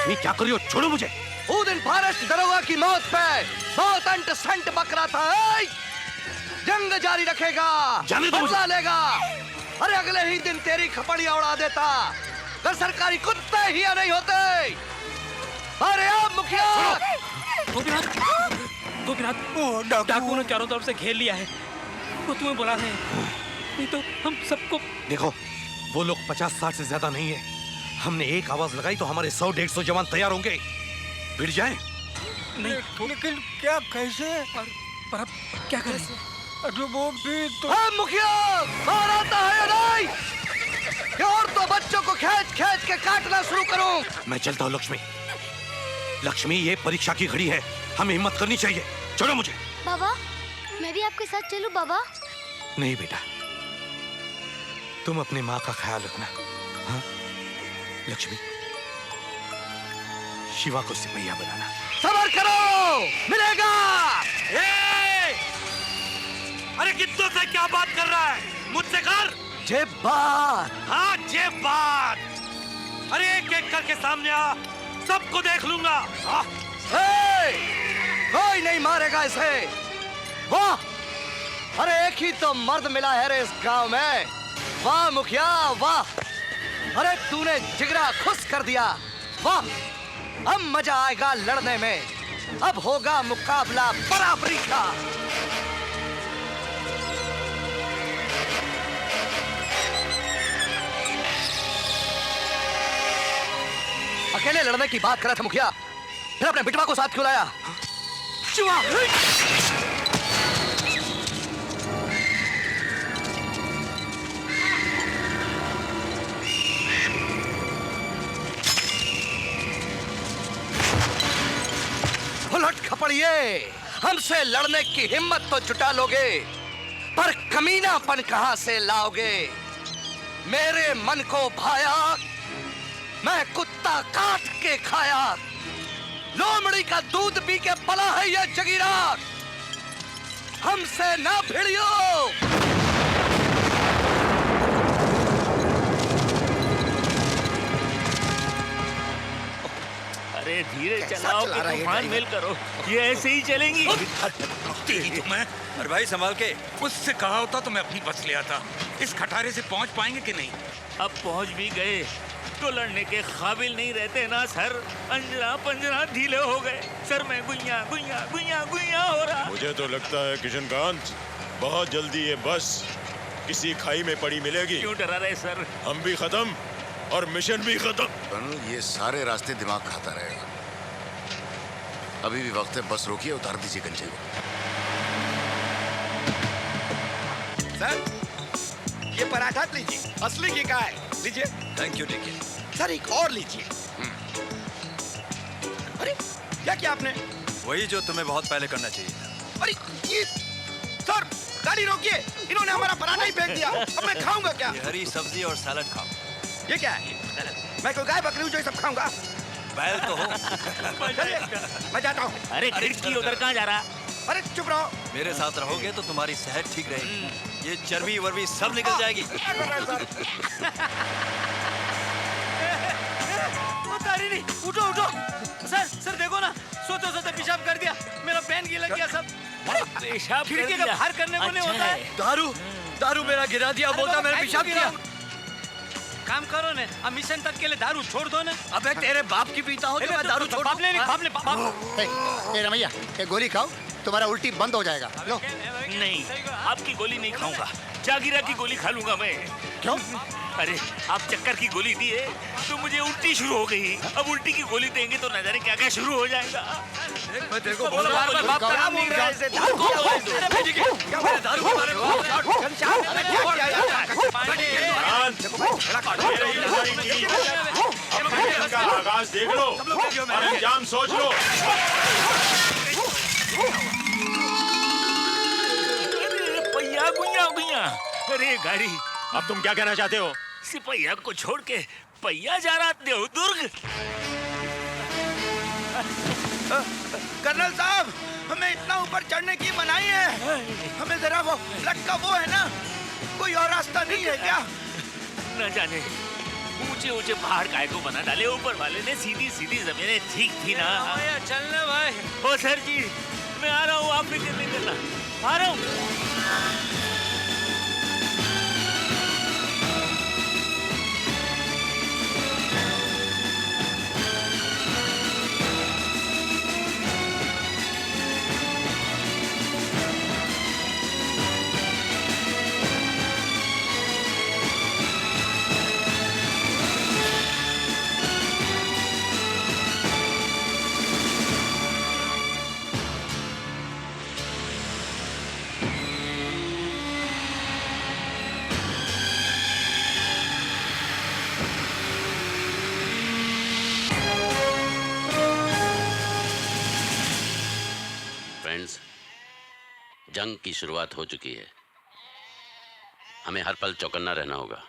लक्ष्मी क्या करी हो? छोड़ो मुझे। वो दिन फॉरेस्ट दरोगा की मौत पे बहुत अंट संट बकरा था। जंग जारी रखेगा, जाने दो बदला लेगा। अरे अगले ही दिन तेरी खपड़िया उड़ा देता अगर सरकारी कुत्ते ही नहीं होते। अरे अब मुखिया गोपीनाथ, डाकू ने चारों तरफ से घेर लिया है। वो तुम्हें बुला रहे हैं, नहीं तो हम सबको। देखो, वो लोग 50-60 से ज्यादा नहीं है। हमने एक आवाज लगाई तो हमारे 100-150 जवान तैयार होंगे। भिड़ जाए। नहीं, लेकिन क्या कैसे? पर अब क्या करें? अरे वो भी तो। अब मुखिया बाहर आता है या नहीं? और तो बच्चों को खींच खींच के काटना शुरू करूं। मैं चलता हूँ लक्ष्मी। लक्ष्मी, ये परीक्षा की घड़ी है, हमें हिम्मत करनी चाहिए। छोड़ो मुझे। बाबा, मैं भी आपके साथ चलूं बाबा? नहीं बेटा, तुम अपनी माँ का ख्याल रखना। हाँ लक्ष्मी, शिवा को सिपहिया बनाना। सबर करो, मिलेगा। अरे कित्तों से क्या बात कर रहा है? मुझसे कर। जे बात। हाँ जे बात। अरे एक एक करके सामने आ, सबको देख लूंगा। कोई नहीं मारेगा इसे। वाह, अरे एक ही तो मर्द मिला है रे इस गांव में। वाह मुखिया वाह, अरे तूने जिगरा खुश कर दिया। वाह, अब मजा आएगा लड़ने में। अब होगा मुकाबला बराबरी का। अकेले लड़ने की बात कर रहा था मुखिया, फिर अपने बिटवा को साथ क्यों लाया? शिवा! उलट खपड़िए, हमसे लड़ने की हिम्मत तो जुटा लोगे, पर कमीनापन कहां से लाओगे? मेरे मन को भाया, मैं कुत्ता काट के खाया। लोमड़ी का दूध पी के पला है ये जगीरा। हमसे ना भिड़ियो। अरे धीरे चलाओ कि तूफान मेल करो, ये ऐसे ही चलेंगी। तेरी तो मैं। अरे भाई संभाल के। उससे कहा होता तो मैं अपनी बस ले आता। इस खटारे से पहुंच पाएंगे कि नहीं? अब पहुंच भी गए तो लड़ने के काबिल नहीं रहते ना सर। अंजरा पंजरा ढीले हो गए सर। मैं गुइया गुइया गुइया गुइया हो रहा। मुझे तो लगता है किशनकांत, बहुत जल्दी ये बस किसी खाई में पड़ी मिलेगी। क्यों डरा रहे सर? हम भी खत्म और मिशन भी खत्म। ये सारे रास्ते दिमाग खाता रहेगा। अभी भी वक्त है, बस रोकिए, उतार दीजिए गंजे को। सर, ये पराठा लीजिए, असली घी का है। लीजिए। Thank you. देखिए सर, एक और लीजिए। अरे क्या किया आपने? वही जो तुम्हें बहुत पहले करना चाहिए था। अरे ये सर, गाड़ी रोकिए, इन्होंने हमारा पराठा ही फेंक दिया। अब मैं खाऊंगा क्या? ये हरी सब्जी और सैलड खाओ। ये क्या है? मैं कोई गाय बकरी हूँ जो ये सब खाऊंगा? बैल तो हो। चलिए, मैं जाता हूँ। अरे खिड़की उधर कहाँ जा रहा? अरे चुप रहो। मेरे साथ रहोगे तो तुम्हारी सेहत ठीक रहेगी। ये चर्बी वर्बी सब निकल जाएगी। तारी नहीं, उठो उठो। सर सर देखो ना, सोते सोते पेशाब कर दिया। मेरा पेन गीला किया सब। पेशाब खिड़की का बाहर करने को नहीं होता है। दारू मेरा गिरा दिया, बोलता मैंने पेशाब किया। काम करो ने, अब मिशन तक के लिए दारू छोड़ दो ना। अबे तेरे बाप की पीता हो तो मैं दारू छोड़। बाप ने बाप। ए रमैया, ये गोली खाओ, तुम्हारा उल्टी बंद हो जाएगा। लो। नहीं, आपकी गोली नहीं खाऊंगा, जागीरा की गोली खा लूंगा मैं। क्यों? अरे आप चक्कर की गोली दिए तो मुझे उल्टी शुरू हो गई। अब उल्टी की गोली देंगे तो न जाने क्या क्या शुरू हो जाएगा। मैं तेरे को बोला बार-बार बाप का नाम नहीं रहा इसे। दारू क्या मेरे दारू के बारे में का आगाज देख लो और अंजाम सोच लो। पहिया गुइया गुइया। अरे गाड़ी। अब तुम क्या कहना चाहते हो? सिपहिया को छोड़ के पहिया जा रहा देवदुर्ग। कर्नल साहब, हमें इतना ऊपर चढ़ने की मनाही है। हमें जरा वो लटका वो है ना, कोई और रास्ता नहीं है क्या? न जाने ऊंचे ऊंचे पहाड़ काय को बना डाले, ऊपर वाले ने सीधी सीधी जमीनें ठीक थी ना। भैया चलना भाई। ओ सर जी, मैं आ रहा हूँ, आप फिक्र नहीं करना, आ रहा हूँ। फ्रेंड्स, जंग की शुरुआत हो चुकी है। हमें हर पल चौकन्ना रहना होगा।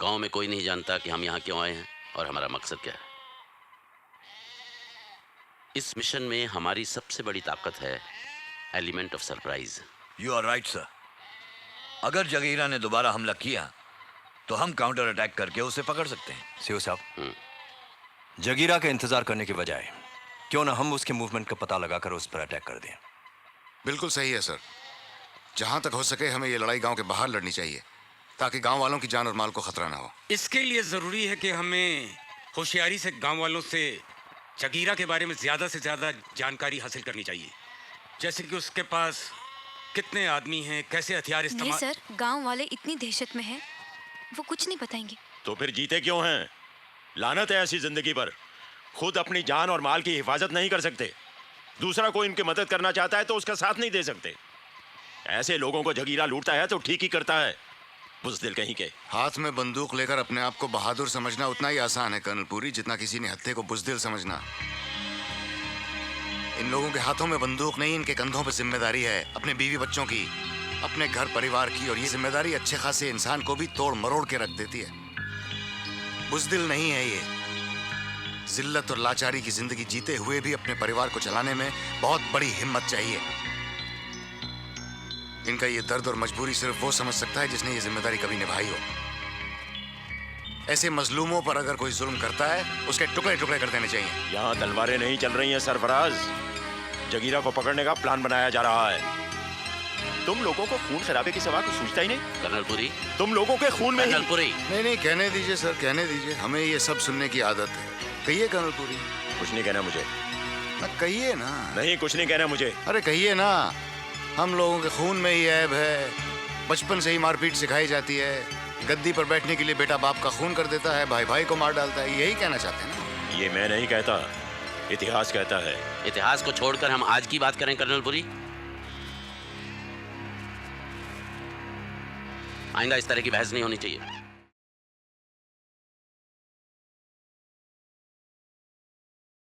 गांव में कोई नहीं जानता कि हम यहाँ क्यों आए हैं और हमारा मकसद क्या है। इस मिशन में हमारी सबसे बड़ी ताकत है element of surprise. You are right sir. अगर जगीरा ने दोबारा हमला किया तो हम काउंटर अटैक करके उसे पकड़ सकते हैं। सीओ साहब, जगीरा के इंतजार करने के बजाय क्यों ना हम उसके मूवमेंट का पता लगाकर उस पर अटैक कर दें। बिल्कुल सही है सर। जहां तक हो सके हमें ये लड़ाई गांव के बाहर लड़नी चाहिए ताकि गांव वालों की जान और माल को खतरा ना हो। इसके लिए जरूरी है कि हमें होशियारी से गांव वालों से जगीरा के बारे में ज्यादा से ज्यादा जानकारी हासिल करनी चाहिए। जैसे कि उसके पास कितने आदमी हैं, कैसे हथियार नहीं इस्तेमाल। सर, गांव वाले इतनी दहशत में हैं, वो कुछ नहीं बताएंगे। तो फिर जीते क्यों हैं? लानत है ऐसी जिंदगी पर। खुद अपनी जान और माल की हिफाजत नहीं कर सकते, दूसरा कोई इनकी मदद करना चाहता है तो उसका साथ नहीं दे सकते। ऐसे लोगों को जगीरा लूटता है तो ठीक ही करता है, बुज़दिल कहीं के। हाथ में बंदूक लेकर अपने आप को बहादुर समझना उतना ही आसान है कर्नल पुरी जितना किसी ने हत्थे को बुज़दिल समझना। इन लोगों के हाथों में बंदूक नहीं, इनके कंधों पर जिम्मेदारी है अपने बीवी बच्चों की, अपने घर परिवार की। और ये जिम्मेदारी अच्छे खासे इंसान को भी तोड़ मरोड़ के रख देती है। बुज़दिल नहीं है ये। जिल्लत और लाचारी की जिंदगी जीते हुए भी अपने परिवार को चलाने में बहुत बड़ी हिम्मत चाहिए। इनका ये दर्द और मजबूरी सिर्फ वो समझ सकता है जिसने ये जिम्मेदारी कभी निभाई हो। ऐसे मजलूमों पर अगर कोई जुल्म करता है उसके टुकड़े टुकड़े कर देने चाहिए। यहाँ तलवारें नहीं चल रही हैं सरफराज, जगीरा को पकड़ने का प्लान बनाया जा रहा है। तुम लोगों को खून खराबे की सिवा कुछ सूझता ही नहीं। कर्नल पुरी, तुम लोगों के खून में कर्नल पुरी। नहीं, कहने दीजिए सर, कहने दीजिए। हमें ये सब सुनने की आदत है। कहिए कर्नल पुरी। कुछ नहीं कहना मुझे। कहिए ना। नहीं, कुछ नहीं कहना मुझे। अरे कहिए ना। हम लोगों के खून में ही ऐब है। बचपन से ही मारपीट सिखाई जाती है। गद्दी पर बैठने के लिए बेटा बाप का खून कर देता है, भाई भाई को मार डालता है। यही कहना चाहते हैं ना? ये मैं नहीं कहता, इतिहास कहता है। इतिहास को छोड़कर हम आज की बात करें कर्नल पुरी। आइंदा इस तरह की बहस नहीं होनी चाहिए।